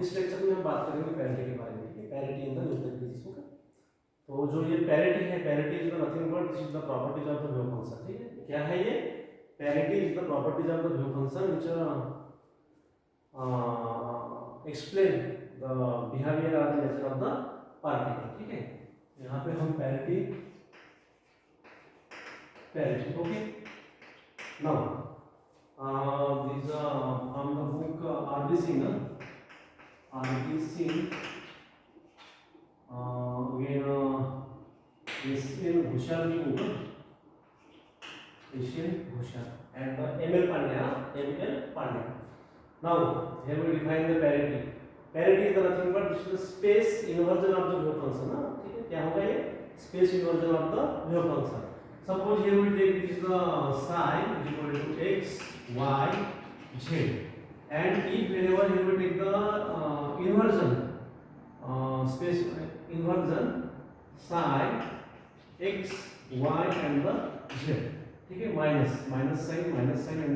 इस लेक्चर में हम बात करेंगे पैरिटी के बारे में, parity in the Newton physics. Okay, तो जो ये पैरिटी है, parity is the nothing but this is the properties of the wave function. ठीक है, क्या है ये? Parity is the properties of the wave function which explain the behaviour और the nature of the particle. ठीक है, यहाँ पे हम parity okay. Now this from the book R.B. Singh, again S.N. Bhushar की book, S.N. Bhushar and M.L. Pandya. Now here we define the parity. Parity is the nothing but this is the space inversion of the wave function ना, ठीक है? क्या होगा ये? Space inversion of the wave function. Suppose here we take this the psi is equal to x, y, z, and if whenever here we take the inversion, space inversion psi x, y and the z, ठीक है? minus sign and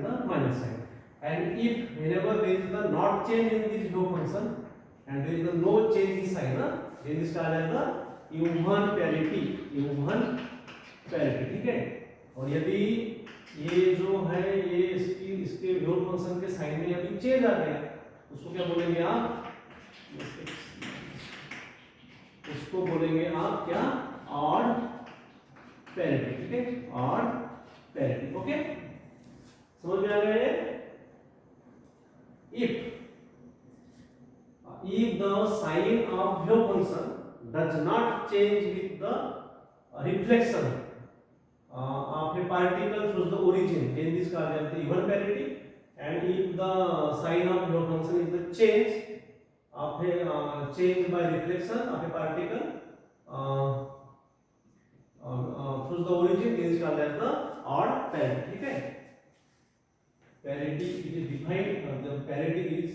the minus sign. And if whenever there is the not change in this wave function and there is the no change in sign, then this called as the even parity. ठीक है? और यदि ये जो है ये इसके wave function के साइन में यदि चेंज आ गया, उसको क्या बोलेंगे आप? उसको बोलेंगे आप क्या? Odd parity. ठीक है, ऑड पैरिटी। ओके, समझ में आ गया ये? if the sign of wave function does not change with the reflection of a particle through the origin, then this called as the even parity. And if the sign of wave function is the change of a change by reflection of a particle through the origin, then this called as the odd parity. ठीक है, parity it is defined, the parity is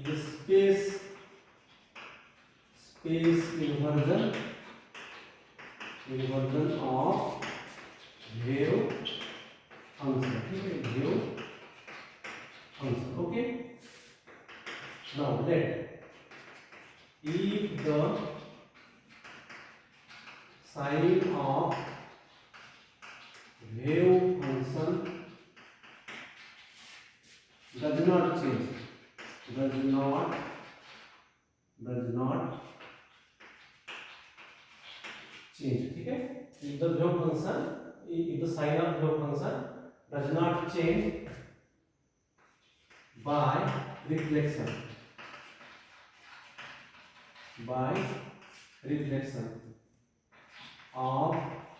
the space inversion of wave function. ठीक है, wave function. Okay, now let if the sign of wave function does not change. ठीक है, if the wave function, if the sign of wave function does not change by reflection of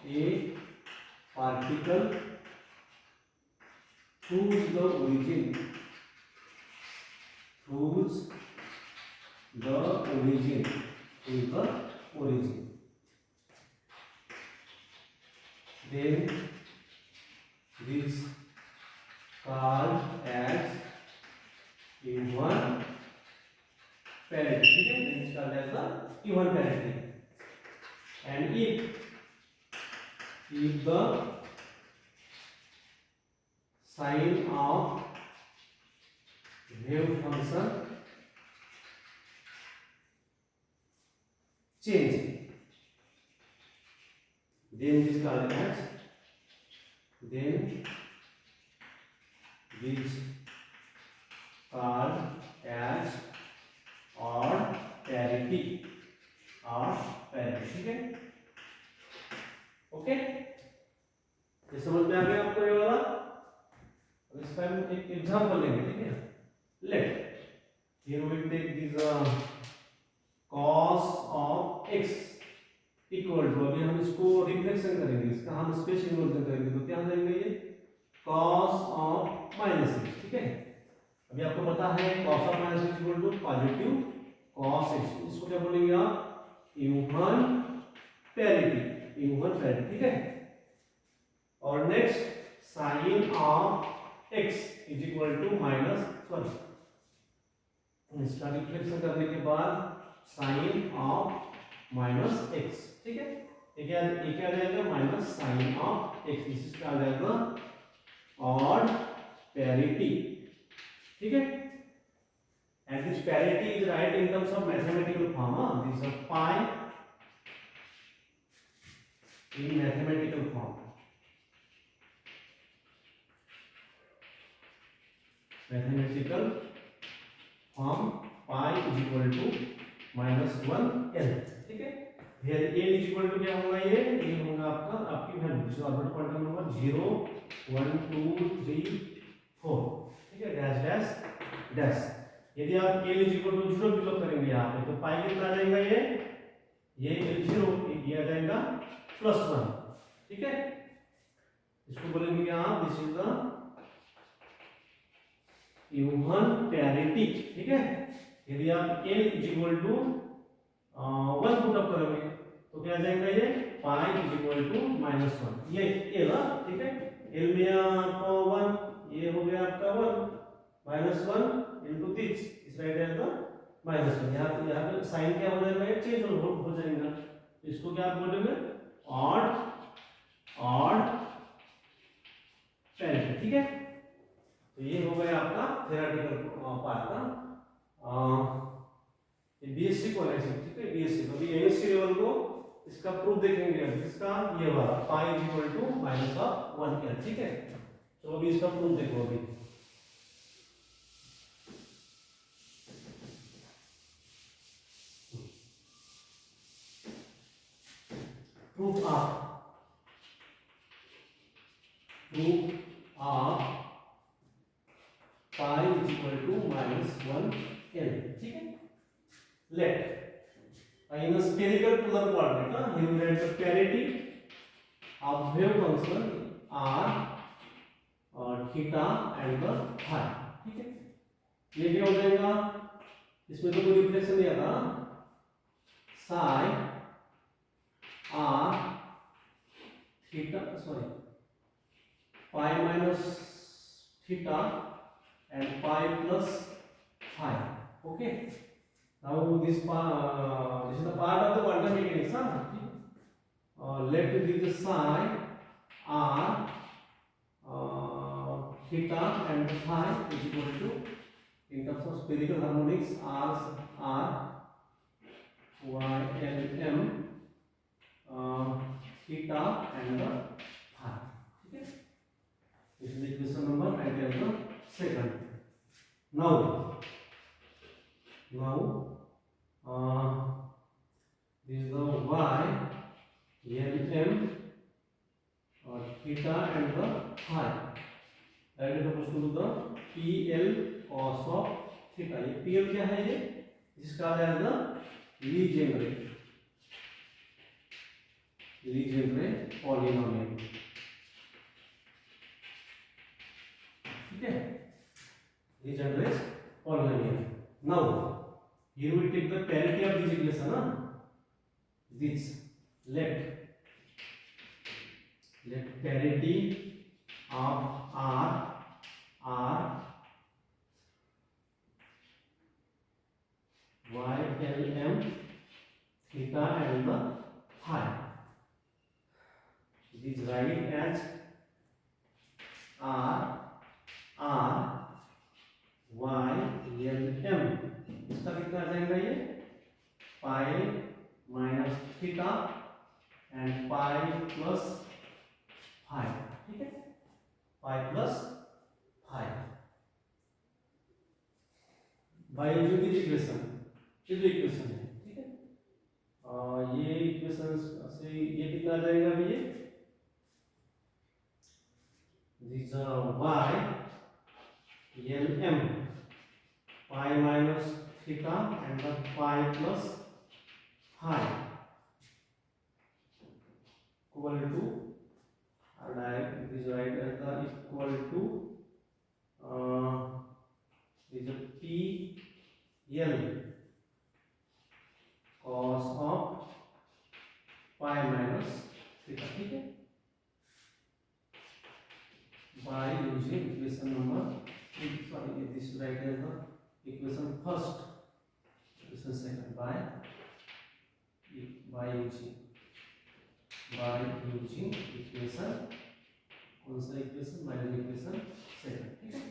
a particle through the origin, then this called as even parity. ठीक है, this is called as the even parity. And if the sign of wave function change, then this called as odd parity. ठीक है, okay, ये समझ में आ गया आपको ये वाला? अब इसका हम एक एग्जांपल लेंगे। ठीक है, let here we take this cos of x equal to, अभी हम इसको रिफ्लेक्शन करेंगे, इसका हम स्पेस इन्वर्जन करेंगे, तो क्या हो जाएगा ये? cos of -x। ठीक है, अभी आपको पता है cos of -x equal to positive cos x, इसको क्या बोलेंगे आप? Even parity. ठीक है, और next sin of x is equal to इसका रिफ्लेक्शन करने के बाद sin of -x। ठीक है, ये क्या आ जाएगा? माइनस साइन ऑफ x, इस इसका आ जाएगा ऑड पैरिटी। ठीक है, and this parity is right in terms of mathematical form. This is pi in mathematical form. Mathematical form pi is equal to -1 n. ठीक है, here n is equal to क्या होगा, ये होगा आपका आपकी वैल्यू, जिसका ऑर्बिटल क्वांटम नंबर 0 1 2 3 4, ठीक है, डैश डैश डैश। यदि आप n is equal to 0 put करेंगे यहाँ पे तो पाई कितना आ जाएगा, ये 0, ये आ जाएगा +1, ठीक है। इसको बोलेंगे क्या, this is the human parity, ठीक है। यदि आप n is equal to 1 put up करोगे तो क्या आ जाएगा, ये पाई इज इक्वल टू -1, ये l, ठीक है। l में आपको 1, ये हो गया आपका 1 -1 इनटू दिस, इस राइट हैंड का -1, यहाँ पे साइन क्या हो जाएगा, ये चेंज हो जाएगा। इसको क्या आप बोलोगे, ऑड पैरिटी, ठीक है। तो ये हो गया आपका थ्योरेटिकल पार्ट का, बीएससी को है, ठीक है, बीएससी। अभी एमएससी लेवल को इसका प्रूफ देखेंगे, इसका ये वाला पाई इज इक्वल टू -1 ठीक है। तो अभी इसका प्रूफ देखो, अभी proof of pi is equal to -1 n, ठीक है। Let in a spherical polar coordinate, you will write the parity of wave function r theta and the phi, ठीक है। ये क्या हो जाएगा, इसमें तो कोई रिफ्लेक्शन नहीं आता, psi r theta, sorry, pi minus theta and pi plus phi, okay. Now this is the part of the quantum mechanics, let the psi r theta and phi is equal to, in terms of spherical harmonics, r y l m theta and the phi, ठीक है। This is the equation number, and then the second. Now this is the y l m theta and the phi, that is supposed to do the pl cos of theta। ये pl क्या है, ये इसका है ना Legendre polynomial, ठीक है, Legendre polynomial. Now here we take the parity of this equation, this let parity of r y l m theta and the phi, this write as r y l m, इसका कितना आ जाएगा, ये pi minus theta and pi plus phi, ठीक है, pi plus phi by using this equation, ये जो equation है, ठीक है। ये इक्वेशन से ये कितना आ जाएगा, अभी ये this y l m pi minus theta and the pi plus phi equal to, direct this right as the equal to is a p l cos of pi minus theta, ठीक है, by using equation number, sorry, this right as the equation first, equation second, by using equation, कौन सा equation, by equation second, ठीक है।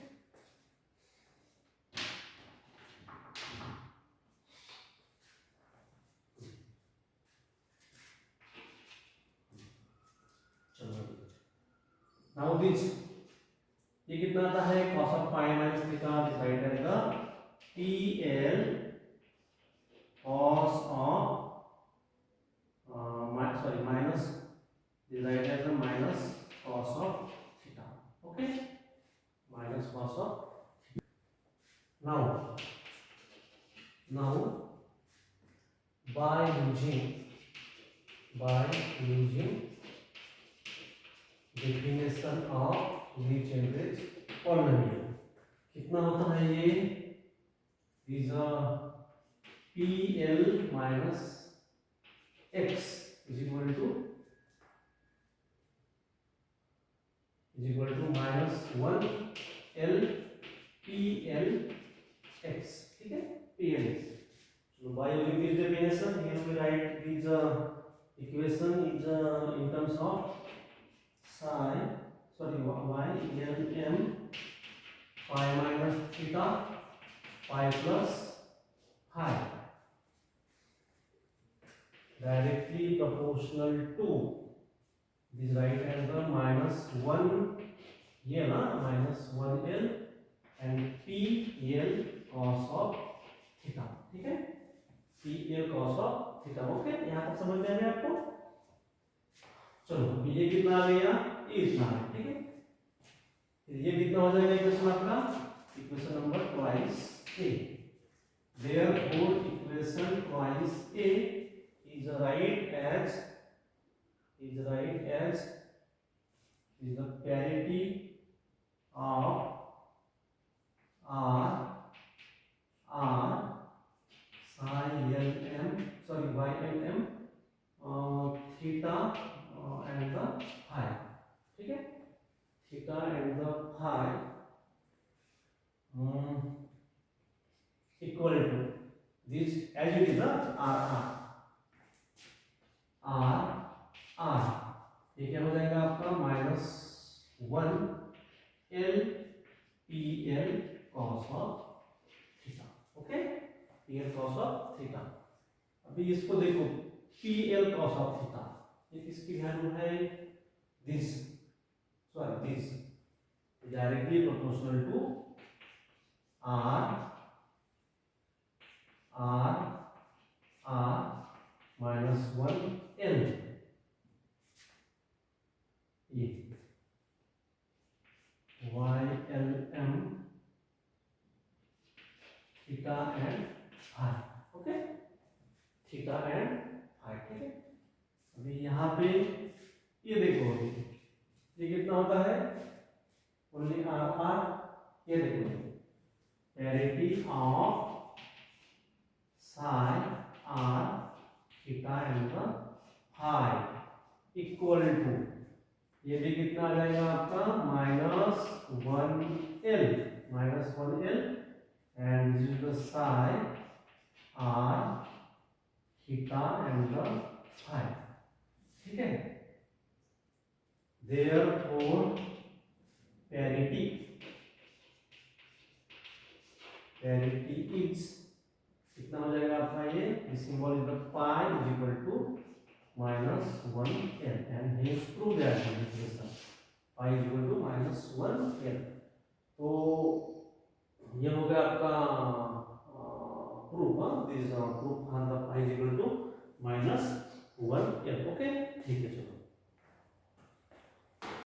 This ये कितना आता है cos of pi minus theta divided by the PL cos of minus divided by the minus cos of theta. Okay, minus cos of theta. Now by using definition of Legendre polynomial कितना होता है ये is a PL minus x is equal to minus 1 L PL x. ठीक है, PL x. So by using this definition here we write this equation is in terms of y Lm pi minus theta pi plus phi directly proportional to this right angle minus 1 L minus 1 L and PL cos of theta. ठीक है, PL cos of theta. Okay, यहाँ तक समझ में आ गया आपको? चलो ये कितना आ गया, ये इतना है. ठीक है, ये कितना हो जाएगा इक्वेशन आपका, equation number twice a. Therefore equation twice a is right as is the parity of r psi lm ylm theta and the phi. ठीक है, theta and the phi equal to this as it is r. ये क्या हो जाएगा आपका minus 1 L PL cos of theta. Okay, PL cos of theta. अभी इसको देखो PL cos of थीटा, ये किसकी वैल्यू है, this directly proportional to r minus 1 L. ये YLM theta and phi. Okay, theta and phi. ठीक है, अभी यहाँ पे ये देखो, ये कितना होता है, ओनली आर. ये देखो parity of psi r theta and the phi equal to, ये भी कितना आ जाएगा आपका minus 1 L and this is the psi r theta and the phi. ठीक है, therefore parity is कितना हो जाएगा आपका, ये symbol is the pi is equal to minus 1 L and hence prove that equation pi is equal to minus 1 L. तो ये हो गया आपका proof. This proof the pi is equal to minus 1 L. Okay, ठीक है, चलो.